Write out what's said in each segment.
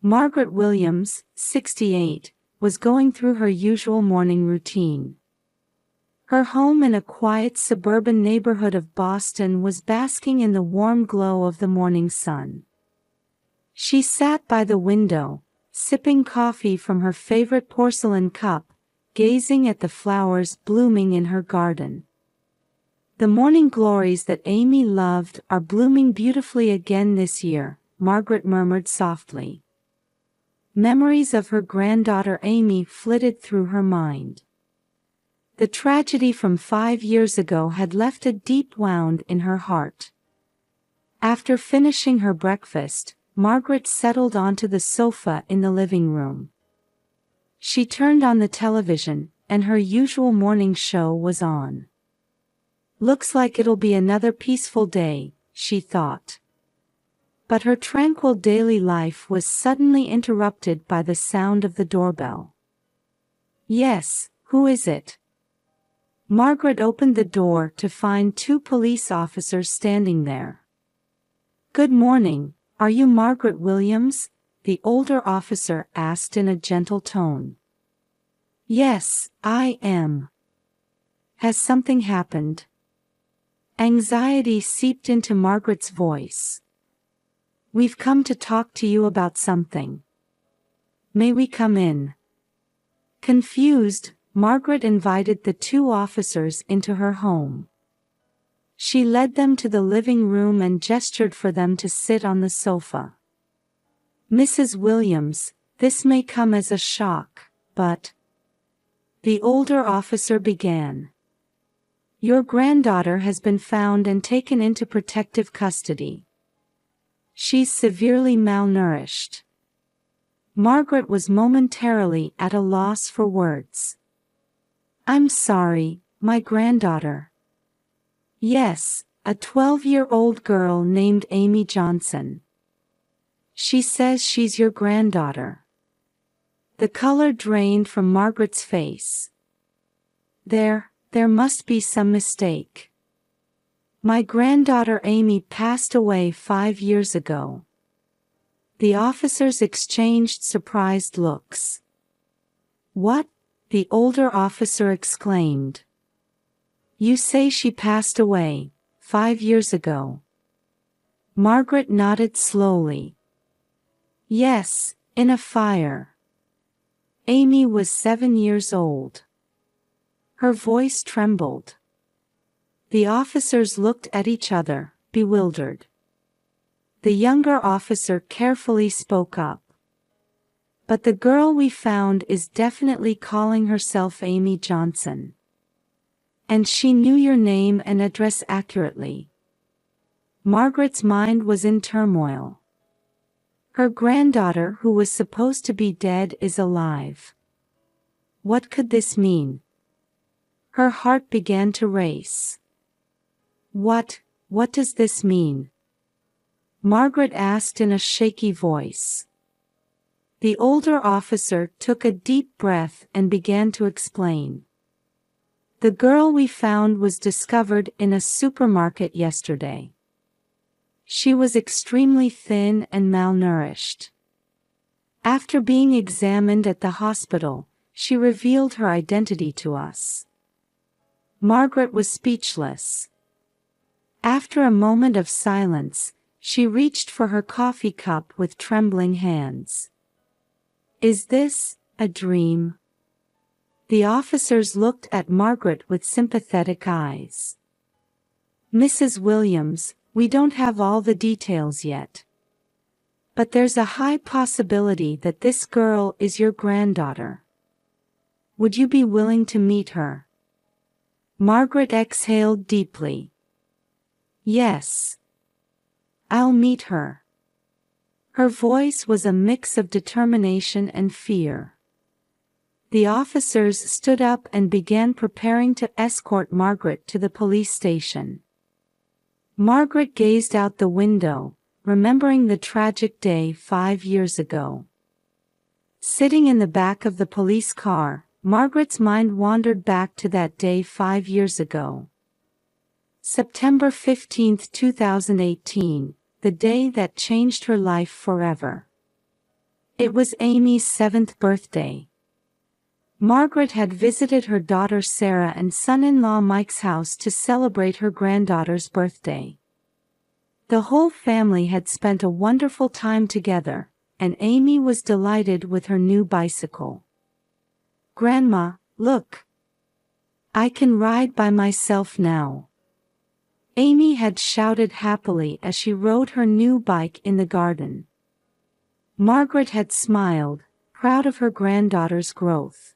Margaret Williams, 68, was going through her usual morning routine. Her home in a quiet suburban neighborhood of Boston was basking in the warm glow of the morning sun. She sat by the window, sipping coffee from her favorite porcelain cup, gazing at the flowers blooming in her garden. "The morning glories that Amy loved are blooming beautifully again this year," Margaret murmured softly. Memories of her granddaughter Amy flitted through her mind. The tragedy from 5 years ago had left a deep wound in her heart. After finishing her breakfast, Margaret settled onto the sofa in the living room. She turned on the television, and her usual morning show was on. "Looks like it'll be another peaceful day," she thought. But her tranquil daily life was suddenly interrupted by the sound of the doorbell. "Yes, who is it?" Margaret opened the door to find 2 police officers standing there. "Good morning, are you Margaret Williams?" the older officer asked in a gentle tone. "Yes, I am." "Has something happened?" Anxiety seeped into Margaret's voice. "We've come to talk to you about something. May we come in?" Confused, Margaret invited the 2 officers into her home. She led them to the living room and gestured for them to sit on the sofa. "Mrs. Williams, this may come as a shock, but—" the older officer began. "Your granddaughter has been found and taken into protective custody. She's severely malnourished." Margaret was momentarily at a loss for words. "I'm sorry, my granddaughter." "Yes, a 12-year-old girl named Amy Johnson. She says she's your granddaughter." The color drained from Margaret's face. There must be some mistake. "My granddaughter Amy passed away 5 years ago." The officers exchanged surprised looks. "What?" the older officer exclaimed. "You say she passed away 5 years ago?" Margaret nodded slowly. "Yes, in a fire. Amy was 7 years old." Her voice trembled. The officers looked at each other, bewildered. The younger officer carefully spoke up. "But the girl we found is definitely calling herself Amy Johnson. And she knew your name and address accurately." Margaret's mind was in turmoil. Her granddaughter, who was supposed to be dead, is alive. What could this mean? Her heart began to race. What does this mean?" Margaret asked in a shaky voice. The older officer took a deep breath and began to explain. "The girl we found was discovered in a supermarket yesterday. She was extremely thin and malnourished. After being examined at the hospital, she revealed her identity to us." Margaret was speechless. After a moment of silence, she reached for her coffee cup with trembling hands. "Is this a dream?" The officers looked at Margaret with sympathetic eyes. "Mrs. Williams, we don't have all the details yet. But there's a high possibility that this girl is your granddaughter. Would you be willing to meet her?" Margaret exhaled deeply. "Yes. I'll meet her." Her voice was a mix of determination and fear. The officers stood up and began preparing to escort Margaret to the police station. Margaret gazed out the window, remembering the tragic day 5 years ago. Sitting in the back of the police car, Margaret's mind wandered back to that day 5 years ago. September 15, 2018, the day that changed her life forever. It was Amy's 7th birthday. Margaret had visited her daughter Sarah and son-in-law Mike's house to celebrate her granddaughter's birthday. The whole family had spent a wonderful time together, and Amy was delighted with her new bicycle. "Grandma, look! I can ride by myself now," Amy had shouted happily as she rode her new bike in the garden. Margaret had smiled, proud of her granddaughter's growth.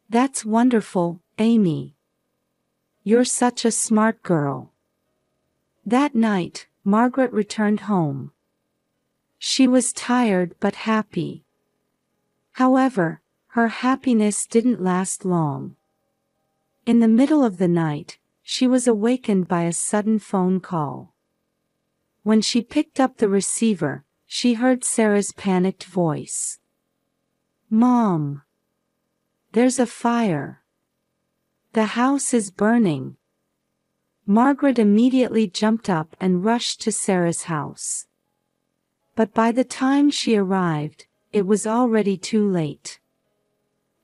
"That's wonderful, Amy. You're such a smart girl." That night, Margaret returned home. She was tired but happy. However, her happiness didn't last long. In the middle of the night, she was awakened by a sudden phone call. When she picked up the receiver, she heard Sarah's panicked voice. "Mom! There's a fire. The house is burning." Margaret immediately jumped up and rushed to Sarah's house. But by the time she arrived, it was already too late.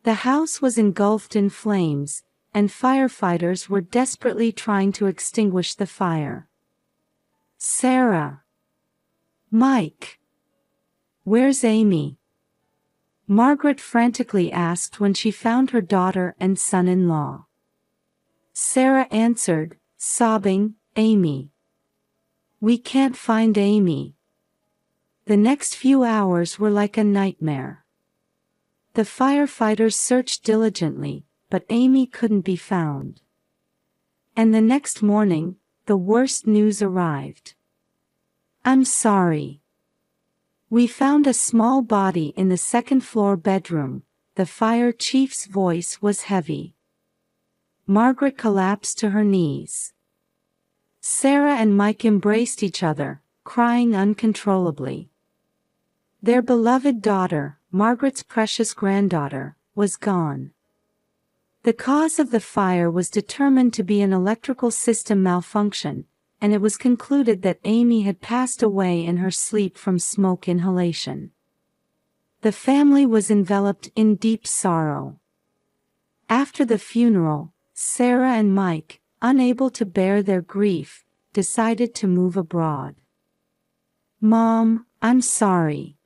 The house was engulfed in flames, and firefighters were desperately trying to extinguish the fire. "Sarah! Mike! Where's Amy?" Margaret frantically asked when she found her daughter and son-in-law. Sarah answered, sobbing, "Amy. We can't find Amy." The next few hours were like a nightmare. The firefighters searched diligently, but Amy couldn't be found. And the next morning, the worst news arrived. "I'm sorry. We found a small body in the second-floor bedroom." The fire chief's voice was heavy. Margaret collapsed to her knees. Sarah and Mike embraced each other, crying uncontrollably. Their beloved daughter, Margaret's precious granddaughter, was gone. The cause of the fire was determined to be an electrical system malfunction, and it was concluded that Amy had passed away in her sleep from smoke inhalation. The family was enveloped in deep sorrow. After the funeral, Sarah and Mike, unable to bear their grief, decided to move abroad. "Mom, I'm sorry.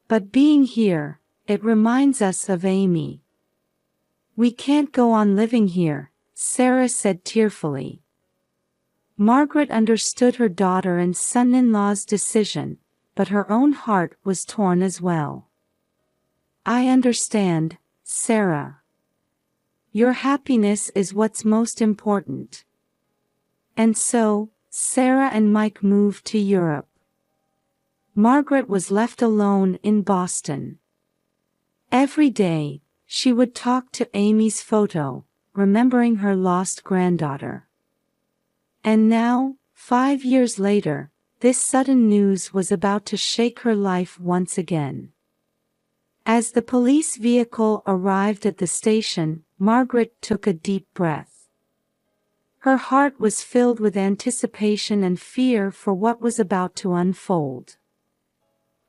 But being here, it reminds us of Amy. We can't go on living here," Sarah said tearfully. Margaret understood her daughter and son-in-law's decision, but her own heart was torn as well. "I understand, Sarah. Your happiness is what's most important." And so, Sarah and Mike moved to Europe. Margaret was left alone in Boston. Every day, she would talk to Amy's photo, remembering her lost granddaughter. And now, 5 years later, this sudden news was about to shake her life once again. As the police vehicle arrived at the station, Margaret took a deep breath. Her heart was filled with anticipation and fear for what was about to unfold.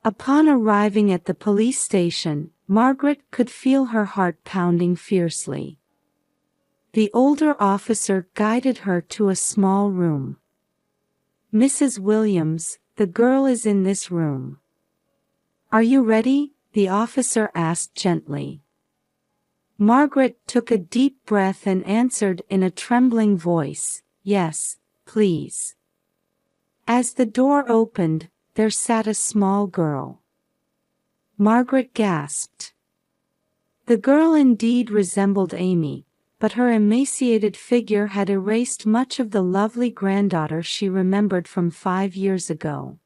Upon arriving at the police station, Margaret could feel her heart pounding fiercely. The older officer guided her to a small room. "Mrs. Williams, the girl is in this room." "Are you ready?" the officer asked gently. Margaret took a deep breath and answered in a trembling voice, "Yes, please." As the door opened, there sat a small girl. Margaret gasped. The girl indeed resembled Amy, but her emaciated figure had erased much of the lovely granddaughter she remembered from 5 years ago.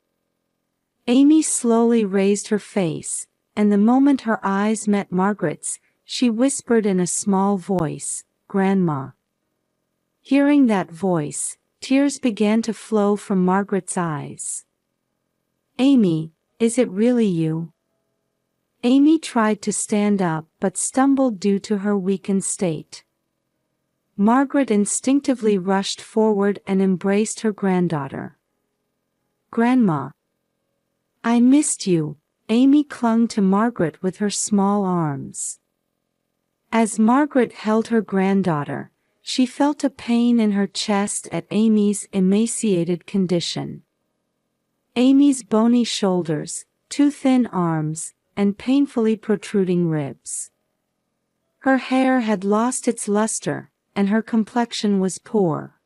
Amy slowly raised her face, and the moment her eyes met Margaret's, she whispered in a small voice, "Grandma." Hearing that voice, tears began to flow from Margaret's eyes. "Amy, is it really you?" Amy tried to stand up but stumbled due to her weakened state. Margaret instinctively rushed forward and embraced her granddaughter. "Grandma. I missed you," Amy clung to Margaret with her small arms. As Margaret held her granddaughter, she felt a pain in her chest at Amy's emaciated condition. Amy's bony shoulders, too thin arms, and painfully protruding ribs. Her hair had lost its luster, and her complexion was poor.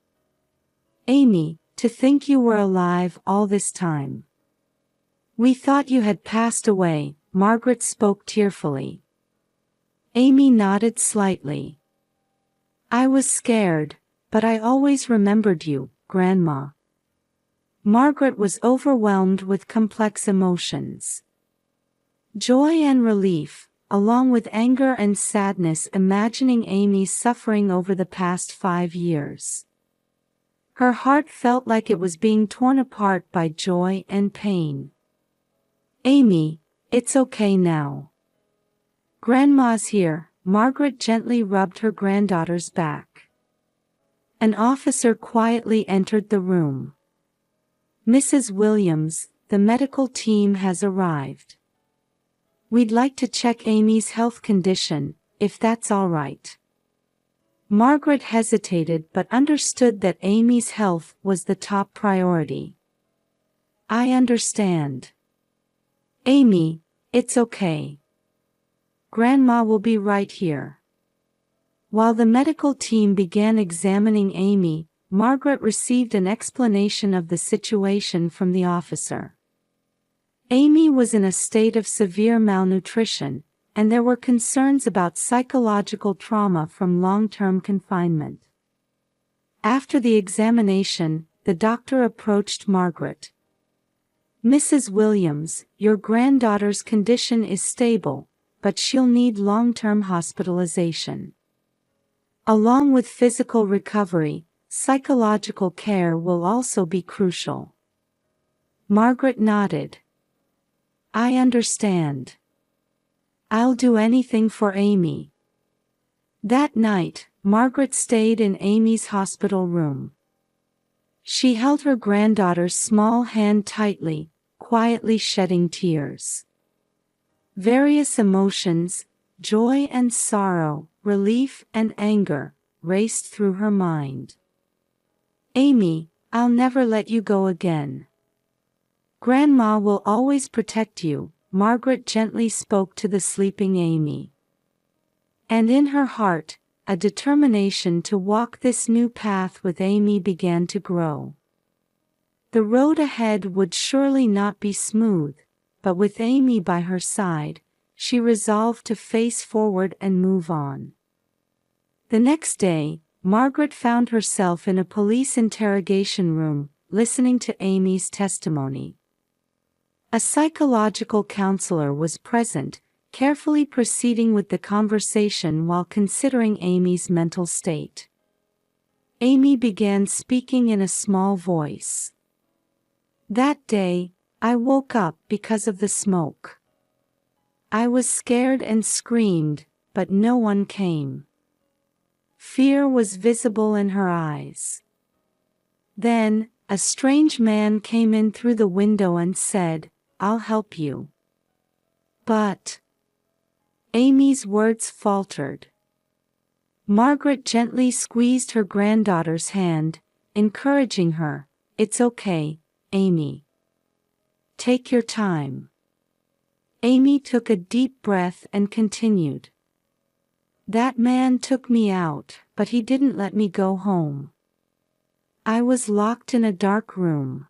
"Amy, to think you were alive all this time. We thought you had passed away," Margaret spoke tearfully. Amy nodded slightly. "I was scared, but I always remembered you, Grandma." Margaret was overwhelmed with complex emotions. Joy and relief, along with anger and sadness imagining Amy's suffering over the past 5 years. Her heart felt like it was being torn apart by joy and pain. "Amy, it's okay now. Grandma's here," Margaret gently rubbed her granddaughter's back. An officer quietly entered the room. "Mrs. Williams, the medical team has arrived. We'd like to check Amy's health condition, if that's all right." Margaret hesitated but understood that Amy's health was the top priority. "I understand. Amy, it's okay. Grandma will be right here." While the medical team began examining Amy, Margaret received an explanation of the situation from the officer. Amy was in a state of severe malnutrition, and there were concerns about psychological trauma from long-term confinement. After the examination, the doctor approached Margaret. "Mrs. Williams, your granddaughter's condition is stable, but she'll need long-term hospitalization. Along with physical recovery, psychological care will also be crucial." Margaret nodded. "I understand. I'll do anything for Amy." That night, Margaret stayed in Amy's hospital room. She held her granddaughter's small hand tightly, quietly shedding tears. Various emotions, joy and sorrow, relief and anger, raced through her mind. "Amy, I'll never let you go again. Grandma will always protect you," Margaret gently spoke to the sleeping Amy. And in her heart, a determination to walk this new path with Amy began to grow. The road ahead would surely not be smooth, but with Amy by her side, she resolved to face forward and move on. The next day, Margaret found herself in a police interrogation room, listening to Amy's testimony. A psychological counselor was present, carefully proceeding with the conversation while considering Amy's mental state. Amy began speaking in a small voice. "That day, I woke up because of the smoke. I was scared and screamed, but no one came. Fear was visible in her eyes. Then, a strange man came in through the window and said, 'I'll help you.' But..." Amy's words faltered. Margaret gently squeezed her granddaughter's hand, encouraging her, "It's okay, Amy. Take your time." Amy took a deep breath and continued. "That man took me out, but he didn't let me go home. I was locked in a dark room."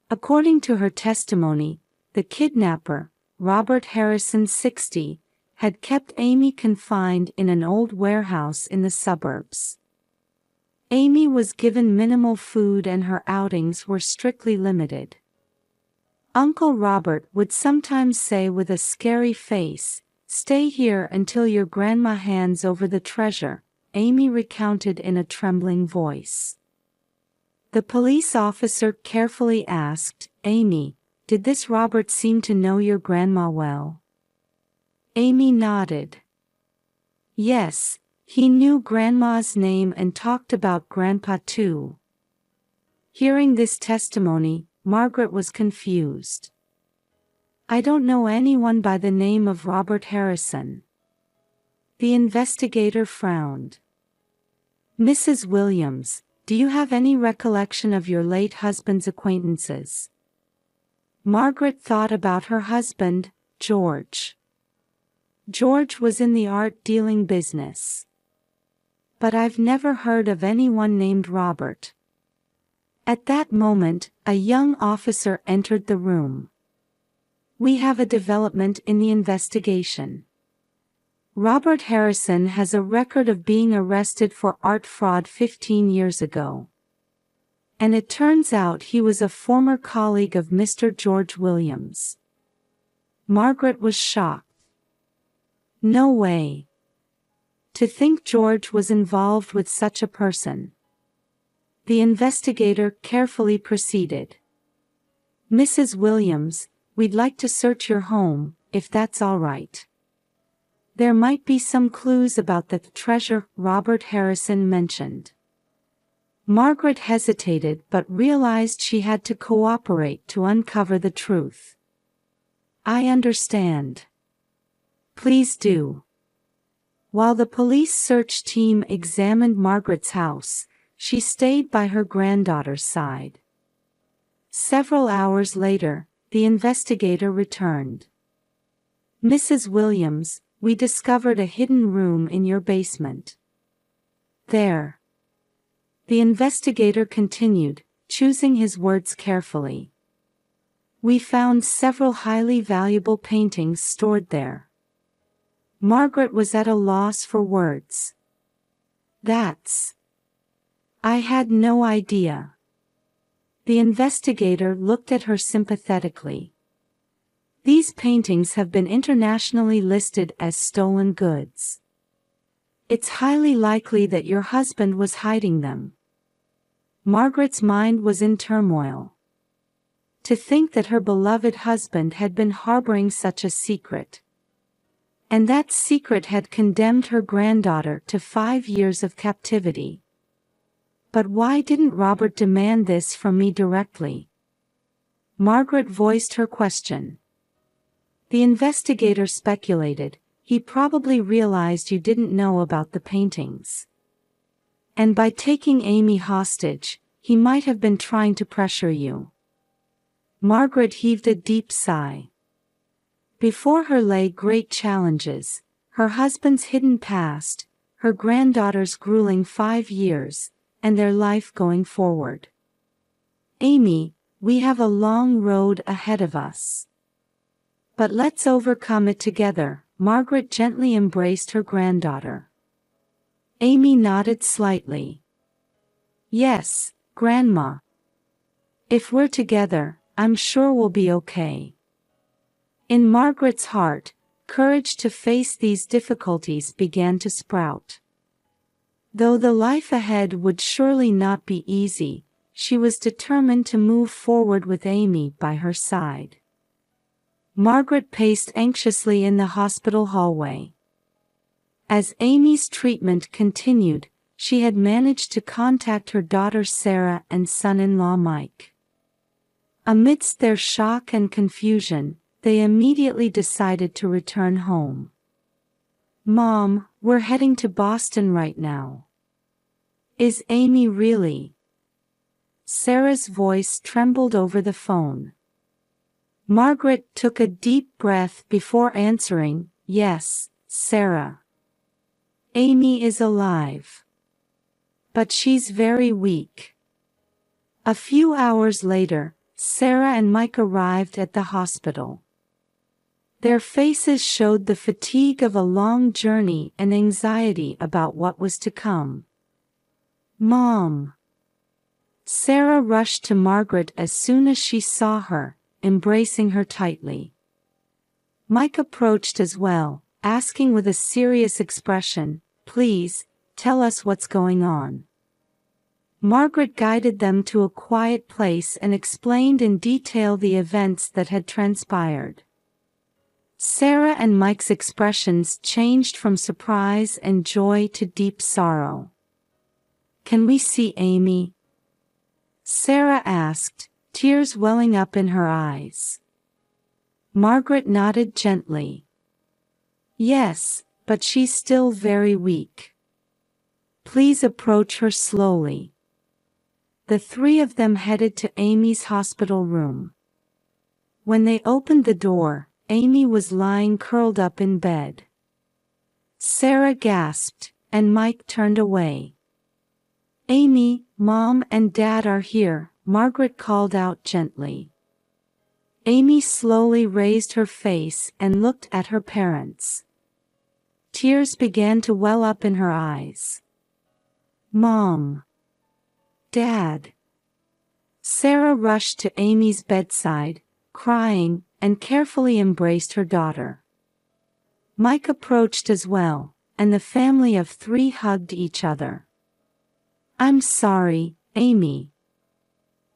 According to her testimony, the kidnapper, Robert Harrison, 60, had kept Amy confined in an old warehouse in the suburbs. Amy was given minimal food and her outings were strictly limited. Uncle Robert would sometimes say with a scary face, "Stay here until your grandma hands over the treasure," Amy recounted in a trembling voice. The police officer carefully asked, "Amy, did this Robert seem to know your grandma well?" Amy nodded. "Yes, he knew Grandma's name and talked about Grandpa too." Hearing this testimony, Margaret was confused. I don't know anyone by the name of Robert Harrison. The investigator frowned. Mrs. Williams, do you have any recollection of your late husband's acquaintances? Margaret thought about her husband, George. George was in the art dealing business. But I've never heard of anyone named Robert. At that moment, a young officer entered the room. We have a development in the investigation. Robert Harrison has a record of being arrested for art fraud 15 years ago. And it turns out he was a former colleague of Mr. George Williams. Margaret was shocked. No way. To think George was involved with such a person. The investigator carefully proceeded. Mrs. Williams, we'd like to search your home, if that's all right. There might be some clues about the treasure Robert Harrison mentioned. Margaret hesitated but realized she had to cooperate to uncover the truth. I understand. Please do. While the police search team examined Margaret's house, she stayed by her granddaughter's side. Several hours later, the investigator returned. Mrs. Williams, we discovered a hidden room in your basement. There. The investigator continued, choosing his words carefully. We found several highly valuable paintings stored there. Margaret was at a loss for words. I had no idea. The investigator looked at her sympathetically. These paintings have been internationally listed as stolen goods. It's highly likely that your husband was hiding them. Margaret's mind was in turmoil. To think that her beloved husband had been harboring such a secret. And that secret had condemned her granddaughter to 5 years of captivity. But why didn't Robert demand this from me directly? Margaret voiced her question. The investigator speculated, he probably realized you didn't know about the paintings. And by taking Amy hostage, he might have been trying to pressure you. Margaret heaved a deep sigh. Before her lay great challenges, her husband's hidden past, her granddaughter's grueling 5 years, and their life going forward. Amy, we have a long road ahead of us. But let's overcome it together. Margaret gently embraced her granddaughter. Amy nodded slightly. Yes, Grandma. If we're together, I'm sure we'll be okay. In Margaret's heart, courage to face these difficulties began to sprout. Though the life ahead would surely not be easy, she was determined to move forward with Amy by her side. Margaret paced anxiously in the hospital hallway. As Amy's treatment continued, she had managed to contact her daughter Sarah and son-in-law Mike. Amidst their shock and confusion, they immediately decided to return home. Mom, we're heading to Boston right now. Is Amy really? Sarah's voice trembled over the phone. Margaret took a deep breath before answering, Yes, Sarah. Amy is alive. But she's very weak. A few hours later, Sarah and Mike arrived at the hospital. Their faces showed the fatigue of a long journey and anxiety about what was to come. Mom. Sarah rushed to Margaret as soon as she saw her, embracing her tightly. Mike approached as well, asking with a serious expression, Please, tell us what's going on. Margaret guided them to a quiet place and explained in detail the events that had transpired. Sarah and Mike's expressions changed from surprise and joy to deep sorrow. Can we see Amy? Sarah asked, tears welling up in her eyes. Margaret nodded gently. Yes, but she's still very weak. Please approach her slowly. The three of them headed to Amy's hospital room. When they opened the door, Amy was lying curled up in bed. Sarah gasped, and Mike turned away. Amy, Mom and Dad are here, Margaret called out gently. Amy slowly raised her face and looked at her parents. Tears began to well up in her eyes. Mom. Dad. Sarah rushed to Amy's bedside, crying, and carefully embraced her daughter. Mike approached as well, and the family of three hugged each other. I'm sorry, Amy.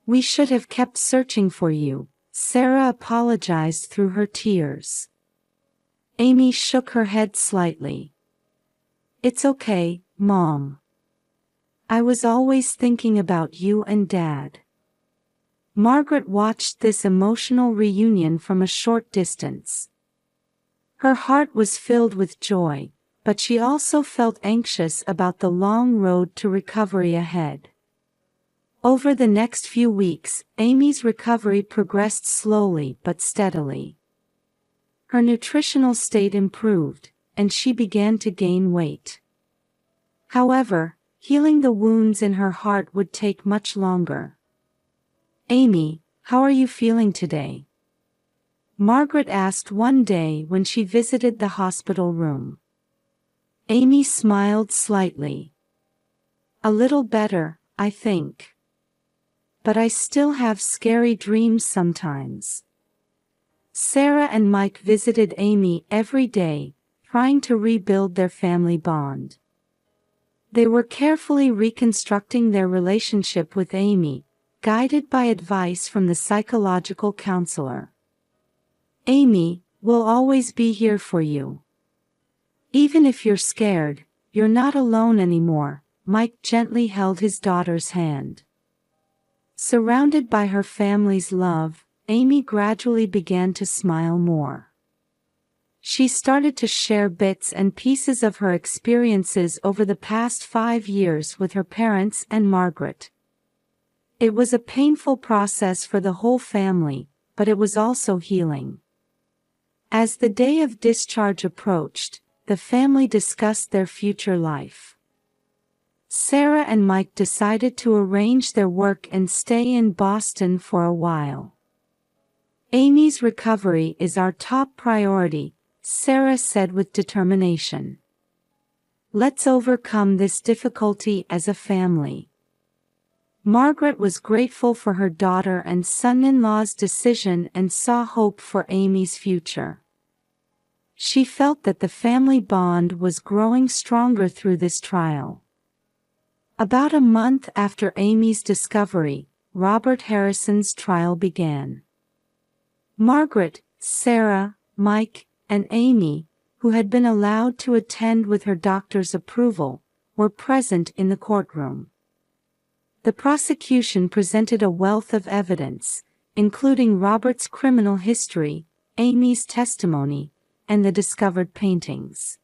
We should have kept searching for you, Sarah apologized through her tears. Amy shook her head slightly. It's okay, Mom. I was always thinking about you and Dad. Margaret watched this emotional reunion from a short distance. Her heart was filled with joy, but she also felt anxious about the long road to recovery ahead. Over the next few weeks, Amy's recovery progressed slowly but steadily. Her nutritional state improved, and she began to gain weight. However, healing the wounds in her heart would take much longer. Amy, how are you feeling today? Margaret asked one day when she visited the hospital room. Amy smiled slightly. A little better, I think. But I still have scary dreams sometimes. Sarah and Mike visited Amy every day, trying to rebuild their family bond. They were carefully reconstructing their relationship with Amy, guided by advice from the psychological counselor. Amy, we'll always be here for you. Even if you're scared, you're not alone anymore, Mike gently held his daughter's hand. Surrounded by her family's love, Amy gradually began to smile more. She started to share bits and pieces of her experiences over the past 5 years with her parents and Margaret. It was a painful process for the whole family, but it was also healing. As the day of discharge approached, the family discussed their future life. Sarah and Mike decided to arrange their work and stay in Boston for a while. Amy's recovery is our top priority, Sarah said with determination. Let's overcome this difficulty as a family. Margaret was grateful for her daughter and son-in-law's decision and saw hope for Amy's future. She felt that the family bond was growing stronger through this trial. About a month after Amy's discovery, Robert Harrison's trial began. Margaret, Sarah, Mike, and Amy, who had been allowed to attend with her doctor's approval, were present in the courtroom. The prosecution presented a wealth of evidence, including Robert's criminal history, Amy's testimony, and the discovered paintings.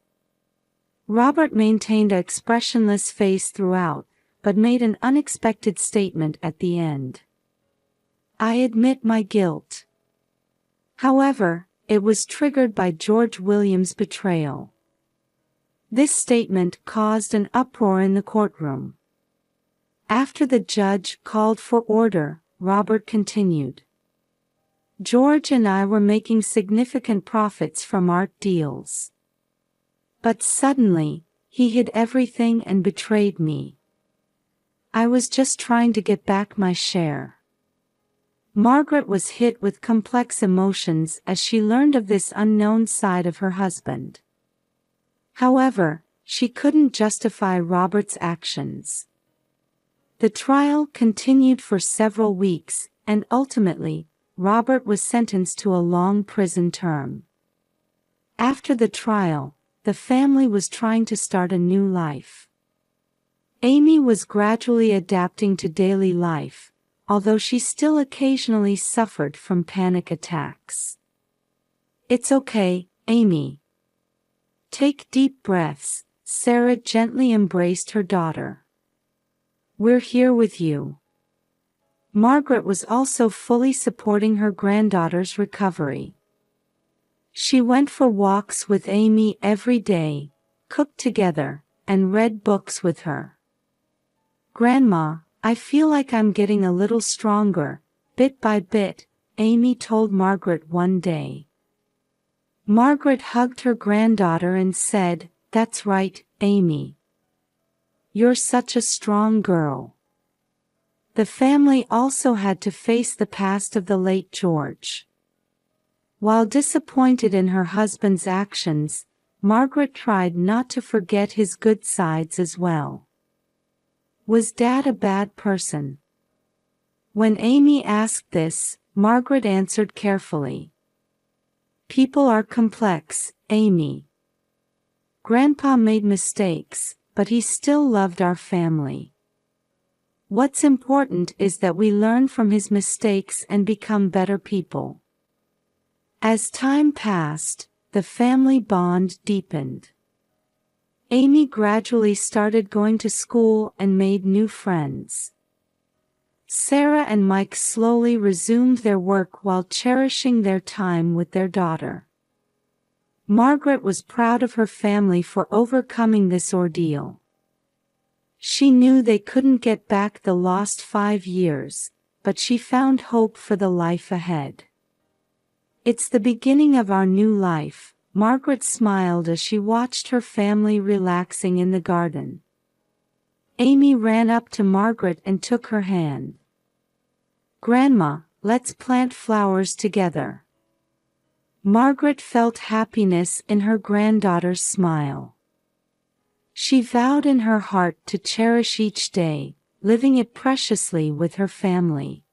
Robert maintained an expressionless face throughout, but made an unexpected statement at the end. I admit my guilt. However, it was triggered by George Williams' betrayal. This statement caused an uproar in the courtroom. After the judge called for order, Robert continued. George and I were making significant profits from art deals. But suddenly, he hid everything and betrayed me. I was just trying to get back my share. Margaret was hit with complex emotions as she learned of this unknown side of her husband. However, she couldn't justify Robert's actions. The trial continued for several weeks, and ultimately, Robert was sentenced to a long prison term. After the trial, the family was trying to start a new life. Amy was gradually adapting to daily life, although she still occasionally suffered from panic attacks. It's okay, Amy. Take deep breaths. Sarah gently embraced her daughter. We're here with you. Margaret was also fully supporting her granddaughter's recovery. She went for walks with Amy every day, cooked together, and read books with her. Grandma, I feel like I'm getting a little stronger, bit by bit, Amy told Margaret one day. Margaret hugged her granddaughter and said, That's right, Amy. You're such a strong girl. The family also had to face the past of the late George. While disappointed in her husband's actions, Margaret tried not to forget his good sides as well. Was Dad a bad person? When Amy asked this, Margaret answered carefully. People are complex, Amy. Grandpa made mistakes, but he still loved our family. What's important is that we learn from his mistakes and become better people. As time passed, the family bond deepened. Amy gradually started going to school and made new friends. Sarah and Mike slowly resumed their work while cherishing their time with their daughter. Margaret was proud of her family for overcoming this ordeal. She knew they couldn't get back the lost 5 years, but she found hope for the life ahead. It's the beginning of our new life, Margaret smiled as she watched her family relaxing in the garden. Amy ran up to Margaret and took her hand. Grandma, let's plant flowers together. Margaret felt happiness in her granddaughter's smile. She vowed in her heart to cherish each day, living it preciously with her family.